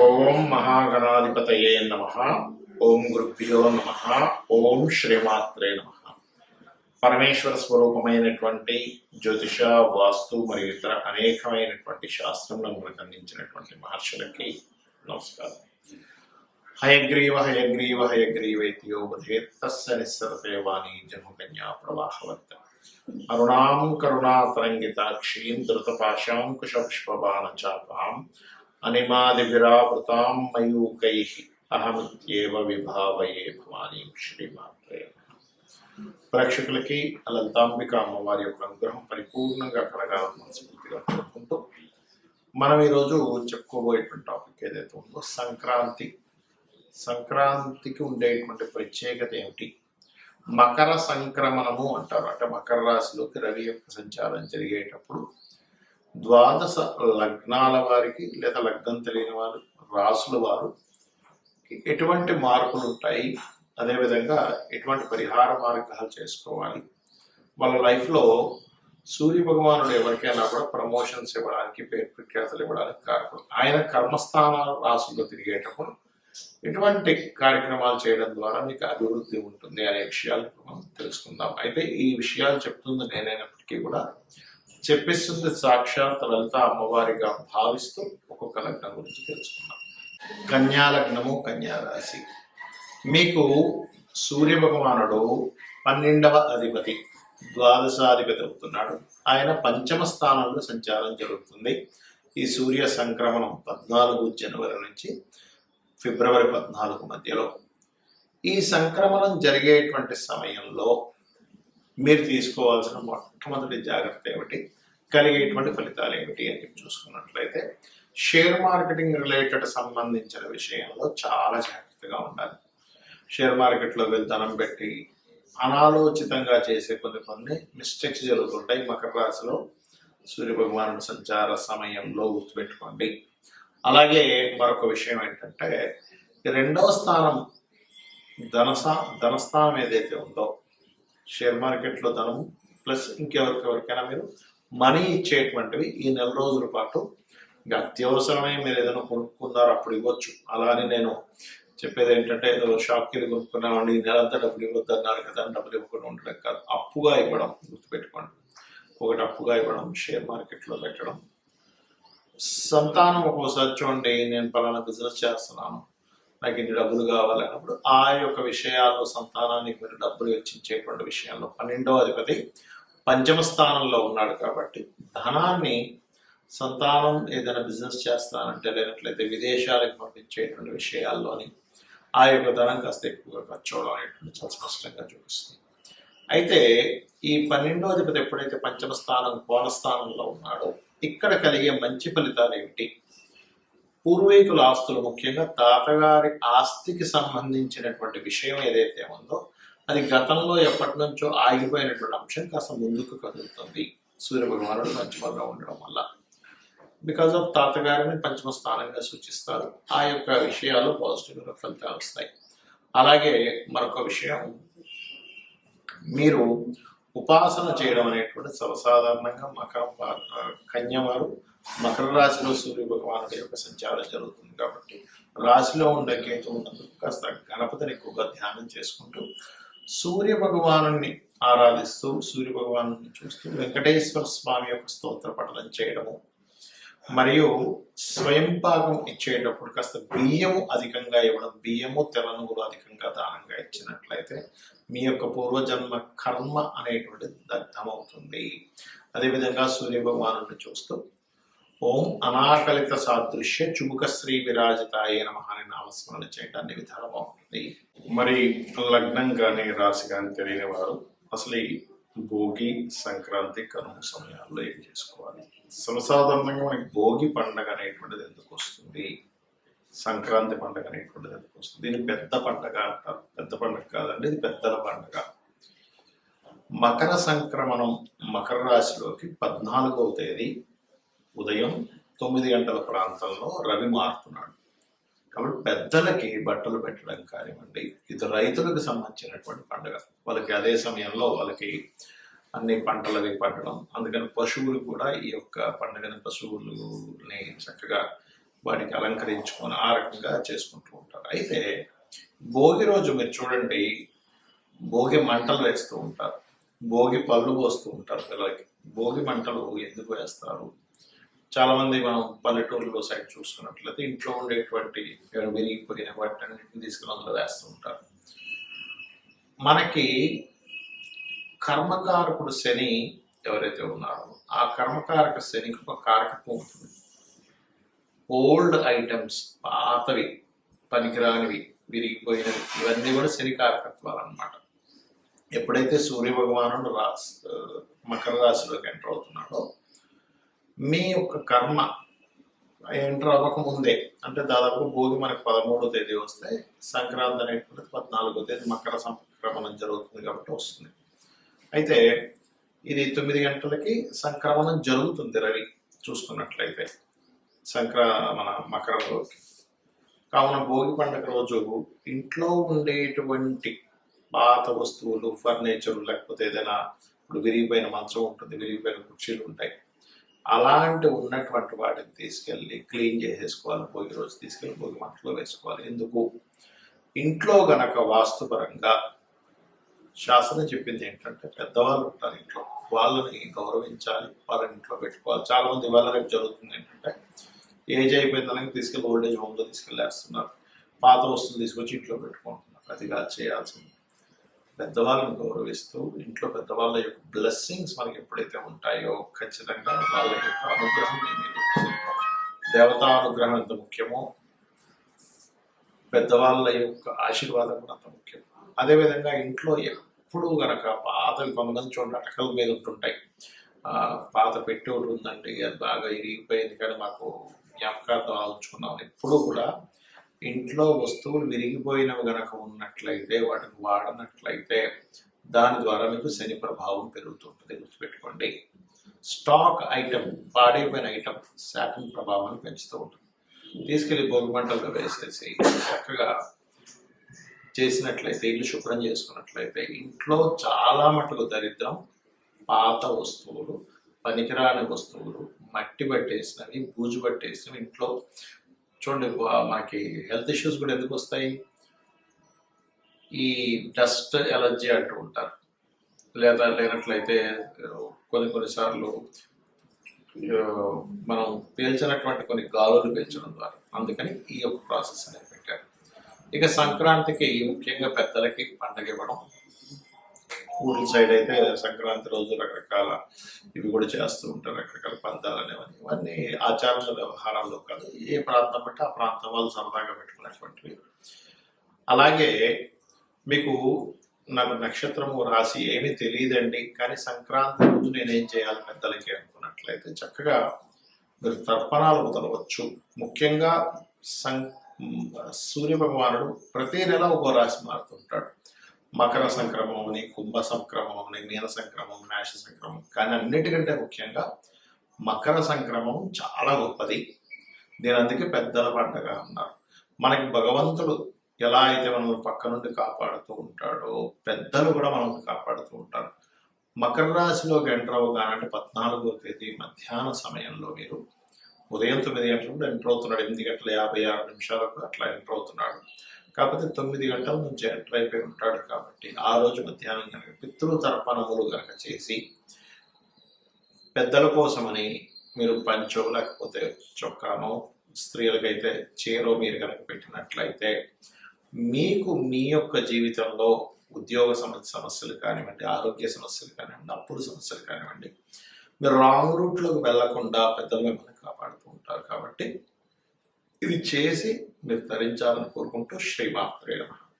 ఓం మహాగణాధిపతయే నమః. ఓం గురుభ్యో నమః. ఓం శ్రీమాత్రే నమః. పరమేశ్వర స్వరూపమైనటువంటి జ్యోతిష, వాస్తు మరియు ఇతర అనేకమైనటువంటి శాస్త్రములను మనకు అందించినటువంటి మహర్షులకి నమస్కారం. హయగ్రీవ హయగ్రీవ హయగ్రీవేతియో బధేత్తస్య నిస్సరతే వాణి జన్మకన్యా ప్రవాహవత్ అరుణాం కరుణాతరంగితాక్షీం ధృతపాశాంకుశపుష్పబాణచాపాం అనిమాదిభిరావృతాం మయూకైః అహమిత్యేవ విభావయే భవానీం శ్రీమాత్రే. ప్రేక్షకులకి లలితాంబిక అమ్మవారి యొక్క అనుగ్రహం పరిపూర్ణంగా కలగాలని మనస్ఫూర్తిగా కోరుకుంటూ మనం ఈరోజు చెప్పుకోబోయేటువంటి టాపిక్ ఏదైతే ఉందో సంక్రాంతికి ఉండేటువంటి ప్రత్యేకత ఏమిటి? మకర సంక్రమణము అంటారు. అంటే మకర రాశిలోకి రవి యొక్క సంచారం జరిగేటప్పుడు ద్వాదశ లగ్నాల వారికి లేదా లగ్నం తెలియని వారు, రాసుల వారు ఎటువంటి మార్పులు ఉంటాయి, అదేవిధంగా ఎటువంటి పరిహార మార్గాలు చేసుకోవాలి, వాళ్ళ లైఫ్లో సూర్య భగవానుడు ఎవరికైనా కూడా ప్రమోషన్స్ ఇవ్వడానికి, పేరు ప్రఖ్యాతలు ఇవ్వడానికి కారణం. ఆయన కర్మస్థానాల రాసుల్లో తిరిగేటప్పుడు ఎటువంటి కార్యక్రమాలు చేయడం ద్వారా మీకు అభివృద్ధి ఉంటుంది అనే విషయాలు మనం తెలుసుకుందాం. అయితే ఈ విషయాలు చెప్తుంది నేనైనప్పటికీ కూడా చెప్పిస్తుంది సాక్షాత్ లలిత అమ్మవారిగా భావిస్తూ ఒక్కొక్క లగ్నం గురించి తెలుసుకున్నాం. కన్యా లగ్నము, కన్యా రాశి. మీకు సూర్య భగవానుడు 12వ అధిపతి, ద్వాదశాధిపతి అవుతున్నాడు. ఆయన పంచమ స్థానంలో సంచారం జరుగుతుంది. ఈ సూర్య సంక్రమణం 14 జనవరి నుంచి ఫిబ్రవరి 14 మధ్యలో. ఈ సంక్రమణం జరిగేటువంటి సమయంలో మీరు తీసుకోవాల్సిన మొట్టమొదటి జాగ్రత్త ఏమిటి, కలిగేటువంటి ఫలితాలు ఏమిటి అని చెప్పి చూసుకున్నట్లయితే, షేర్ మార్కెటింగ్ రిలేటెడ్ సంబంధించిన విషయంలో చాలా జాగ్రత్తగా ఉండాలి. షేర్ మార్కెట్లో వెళ్ళి ధనం పెట్టి అనాలోచితంగా చేసే కొన్ని మిస్టేక్స్ జరుగుతుంటాయి. మకర రాశిలో సూర్య భగవానుడు సంచార సమయంలో గుర్తుపెట్టుకోండి. అలాగే మరొక విషయం ఏంటంటే, 2వ స్థానం ధనస్థానం ఏదైతే ఉందో, షేర్ మార్కెట్లో ధనం ప్లస్ ఇంకెవరికైనా మీరు మనీ ఇచ్చేటువంటివి ఈ 4 రోజుల పాటు ఇంకా అత్యవసరమే మీరు ఏదైనా కొనుక్కున్నారో అప్పుడు ఇవ్వచ్చు. అలానే నేను చెప్పేది ఏంటంటే, ఏదో షాప్కి వెళ్ళి కొనుక్కున్నామండి ఈ నెలంతా డబ్బులు ఇవ్వద్దు అన్నారు కదా, డబ్బులు ఇవ్వకుండా ఉండడం కాదు, అప్పుగా ఇవ్వడం గుర్తుపెట్టుకోండి. ఒకటి అప్పుగా ఇవ్వడం, షేర్ మార్కెట్లో పెట్టడం. సంతానం ఒక్కోసారి చూడండి, నేను పలానా బిజినెస్ చేస్తున్నాను, నాకు ఇన్ని డబ్బులు కావాలన్నప్పుడు ఆ యొక్క విషయాల్లో సంతానానికి మీరు డబ్బులు వెచ్చించేటువంటి విషయాల్లో 12వ అధిపతి పంచమ స్థానంలో ఉన్నాడు కాబట్టి ధనాన్ని సంతానం ఏదైనా బిజినెస్ చేస్తానంటే లేనట్లయితే విదేశాలకు పంపించేటువంటి విషయాల్లోని ఆ యొక్క ధనం కాస్త ఎక్కువగా ఖర్చు అవడం అనేటువంటి చాలా స్పష్టంగా చూపిస్తుంది. అయితే ఈ 12వ అధిపతి ఎప్పుడైతే పంచమ స్థానం కోణస్థానంలో ఉన్నాడో ఇక్కడ కలిగే మంచి ఫలితాలు ఏమిటి? పూర్వీకుల ఆస్తులు, ముఖ్యంగా తాతగారి ఆస్తికి సంబంధించినటువంటి విషయం ఏదైతే ఉందో అది గతంలో ఎప్పటి నుంచో ఆగిపోయినటువంటి అంశం కాస్త ముందుకు కదులుతుంది సూర్య భగవానుడు పంచమంగా ఉండడం వల్ల. బికాజ్ ఆఫ్ తాతగారిని పంచమ స్థానంగా సూచిస్తారు. ఆ యొక్క విషయాలు పాజిటివ్గా ఫలితాలు వస్తాయి. అలాగే మరొక విషయం, మీరు ఉపాసన చేయడం అనేటువంటి సర్వసాధారణంగా కన్యవారు మకర రాశిలో సూర్య భగవానుడి యొక్క సంచారం జరుగుతుంది కాబట్టి రాశిలో ఉండే కేతు ఉన్నందుకు కాస్త గణపతిని ఎక్కువగా ధ్యానం చేసుకుంటూ సూర్య భగవాను ఆరాధిస్తూ సూర్య భగవాను చూస్తూ వెంకటేశ్వర స్వామి యొక్క స్తోత్ర పఠనం చేయడము, మరియు స్వయం పాకం ఇచ్చేటప్పుడు కాస్త బియ్యము అధికంగా ఇవ్వడం, బియ్యము తెల్లనుగులు అధికంగా దానంగా ఇచ్చినట్లయితే మీ యొక్క పూర్వజన్మ కర్మ అనేటువంటిది దగ్ధమవుతుంది. అదేవిధంగా సూర్య భగవాను చూస్తూ ఓం అనాకలిత సాదృశ్య చుముక శ్రీ విరాజితాయ నమః అని నామస్మరణ చేయడాన్ని విధానం బాగుంటుంది. మరి లగ్నం కానీ రాశి కానీ తెలియని వారు అసలు ఈ భోగి, సంక్రాంతి, కనుమ సమయాల్లో ఏం చేసుకోవాలి? సర్వసాధారణంగా మనకి భోగి పండగ అనేటువంటిది ఎందుకు వస్తుంది, సంక్రాంతి పండగ అనేటువంటిది ఎందుకు వస్తుంది? దీన్ని పెద్ద పండగ అంటారు. పెద్ద పండగ కాదండి, ఇది పెద్దల పండగ. మకర సంక్రమణం మకర రాశిలోకి 14వ తేదీ ఉదయం 9 గంటల ప్రాంతంలో రవి మారుతున్నాడు. కాబట్టి పెద్దలకి బట్టలు పెట్టడం కానివ్వండి, ఇది రైతులకు సంబంధించినటువంటి పండుగ. వాళ్ళకి అదే సమయంలో వాళ్ళకి అన్ని పంటలవి పండడం, అందుకని పశువులు కూడా ఈ యొక్క పండుగని పశువులని చక్కగా వాటికి అలంకరించుకొని ఆ రకంగా చేసుకుంటూ ఉంటారు. అయితే భోగి రోజు మీరు చూడండి, భోగి మంటలు వేస్తూ ఉంటారు, భోగి పళ్ళు పోస్తూ ఉంటారు పిల్లలకి. భోగి మంటలు ఎందుకు వేస్తారు? చాలా మంది మనం పల్లెటూరులో సైడ్ చూసుకున్నట్లయితే ఇంట్లో ఉండేటువంటి విరిగిపోయిన వాటిని తీసుకుని అందులో వేస్తూ ఉంటారు. మనకి కర్మకారకుడు శని ఎవరైతే ఉన్నారో ఆ కర్మకారక శనికి ఒక కారకత్వం ఉంటుంది. ఓల్డ్ ఐటమ్స్, పాతవి, పనికిరానివి, విరిగిపోయినవి, ఇవన్నీ కూడా శని కారకత్వాలు అన్నమాట. ఎప్పుడైతే సూర్య భగవానుడు మకర రాశిలోకి ఎంటర్ అవుతున్నాడో మీ యొక్క కర్మ ఎంటర్ అవ్వకముందే, అంటే దాదాపు భోగి మనకు 13వ తేదీ వస్తే సంక్రాంతి అనేటువంటిది 14వ తేదీ మకర సంక్రమణం జరుగుతుంది కాబట్టి వస్తుంది. అయితే ఇది 9 గంటలకి సంక్రమణం జరుగుతుంది రవి చూసుకున్నట్లయితే మన మకరంలోకి. కావున భోగి పండుగ రోజు ఇంట్లో ఉండేటువంటి పాత వస్తువులు, ఫర్నిచర్, లేకపోతే ఏదైనా ఇప్పుడు విరిగిపోయిన మంచం ఉంటుంది, విరిగిపోయిన కుర్చీలు ఉంటాయి, అలాంటి ఉన్నటువంటి వాటిని తీసుకెళ్ళి క్లీన్ చేసేసుకోవాలి. భోగి రోజు తీసుకెళ్ళి భోగి మంటలో వేసుకోవాలి. ఎందుకు? ఇంట్లో గనక వాస్తుపరంగా శాస్త్రం చెప్పింది ఏంటంటే, పెద్దవాళ్ళు ఉంటారు ఇంట్లో, వాళ్ళని గౌరవించాలి, వాళ్ళని ఇంట్లో పెట్టుకోవాలి. చాలా మంది ఇవాళ రేపు జరుగుతుంది ఏంటంటే, ఏజ్ అయిపోయిందని తీసుకెళ్ళి ఓల్డేజ్ హోమ్లో తీసుకెళ్ళేస్తున్నారు, పాత వస్తువులు తీసుకొచ్చి ఇంట్లో పెట్టుకుంటున్నారు. అది కాదు చేయాల్సింది. పెద్దవాళ్ళని గౌరవిస్తూ ఇంట్లో పెద్దవాళ్ళ యొక్క బ్లెస్సింగ్స్ మనకి ఎప్పుడైతే ఉంటాయో ఖచ్చితంగా వాళ్ళ యొక్క అనుగ్రహం దేవతా అనుగ్రహం ఎంత ముఖ్యమో పెద్దవాళ్ళ యొక్క ఆశీర్వాదం కూడా అంత ముఖ్యం. అదేవిధంగా ఇంట్లో ఎప్పుడు గనక పాతవి, కొంతమంది చూడండి అటకల మీద ఉంటుంటాయి, పాత పెట్టి ఒకటి ఉందండి, అది బాగా ఇరిగిపోయింది కానీ మాకు జ్ఞాపకార్థం ఉంచుకున్నాం. ఎప్పుడు కూడా ఇంట్లో వస్తువులు విరిగిపోయినవి గనక ఉన్నట్లయితే, వాటిని వాడనట్లయితే దాని ద్వారా మీకు శని ప్రభావం పెరుగుతుంటుంది. గుర్తుపెట్టుకోండి. స్టాక్ ఐటమ్, పాడైపోయిన ఐటమ్ శాతం ప్రభావాన్ని పెంచుతూ ఉంటుంది. తీసుకెళ్ళి భోగి మంటల్లో వేసేసి చక్కగా చేసినట్లయితే, ఇల్లు శుభ్రం చేసుకున్నట్లయితే ఇంట్లో చాలా మటుకు దరిద్రం, పాత వస్తువులు, పనికిరాని వస్తువులు, మట్టి పట్టేసినవి, బూజు పట్టేసినవి ఇంట్లో చూడండి. మనకి హెల్త్ ఇష్యూస్ కూడా ఎందుకు వస్తాయి? ఈ డస్ట్ ఎలర్జీ అంటూ ఉంటారు, లేదా లేనట్లయితే కొన్నిసార్లు మనం పీల్చినటువంటి కొన్ని గాలులు పీల్చడం ద్వారా. అందుకని ఈ యొక్క ప్రాసెస్ అనేది పెట్టారు. ఇక సంక్రాంతికి ముఖ్యంగా పెద్దలకి పండగ ఇవ్వడం. ఊర్ల సైడ్ అయితే సంక్రాంతి రోజు రకరకాల ఇవి కూడా చేస్తూ ఉంటారు, రకరకాల పందాలు అనేవన్నీ. ఇవన్నీ ఆచారాల వ్యవహారాల్లో కాదు, ఏ ప్రాంతం బట్టి ఆ ప్రాంతం వాళ్ళు సరదాగా పెట్టుకునేటువంటివి. అలాగే మీకు నాకు నక్షత్రము రాశి ఏమీ తెలియదండి, కానీ సంక్రాంతి రోజు నేనేం చేయాలి పెద్దలకి అనుకున్నట్లయితే చక్కగా మీరు తర్పణాలు వదలవచ్చు. ముఖ్యంగా సూర్య భగవానుడు ప్రతి నెల ఒక్కో రాశి మారుతుంటాడు. మకర సంక్రమం అని, కుంభ సంక్రమం అని, మీన సంక్రమం, మేష సంక్రమం. కానీ అన్నిటికంటే ముఖ్యంగా మకర సంక్రమం చాలా గొప్పది. దీని అందుకే పెద్దల పండగ అన్నారు. మనకి భగవంతుడు ఎలా అయితే మనల్ని పక్క నుండి కాపాడుతూ ఉంటాడో పెద్దలు కూడా మనల్ని కాపాడుతూ ఉంటారు. మకర రాశిలోకి ఎంటర్ అవ్వగానంటే 14వ తేదీ మధ్యాహ్న సమయంలో మీరు ఉదయం 9 గంటలకు ఎంటర్ అవుతున్నాడు, 8:56 అట్లా ఎంటర్ అవుతున్నాడు. కాకపోతే 9 గంటల నుంచి ఎంటర్ అయిపోయి ఉంటాడు కాబట్టి ఆ రోజు మధ్యాహ్నం కనుక పితృతర్పణములు కనుక చేసి పెద్దల కోసమని మీరు పంచో లేకపోతే చొక్కానో, స్త్రీలకైతే చీరో మీరు కనుక పెట్టినట్లయితే మీకు మీ యొక్క జీవితంలో ఉద్యోగ సమస్యలు కానివ్వండి, ఆరోగ్య సమస్యలు కానివ్వండి, అప్పుల సమస్యలు కానివ్వండి, మీరు రాంగ్ రూట్లోకి వెళ్లకుండా పెద్దలు మిమ్మల్ని కాపాడుతూ ఉంటారు. కాబట్టి ఇది చేసి మీరు ధరించాలని కోరుకుంటూ శ్రీమాత్రే నమః.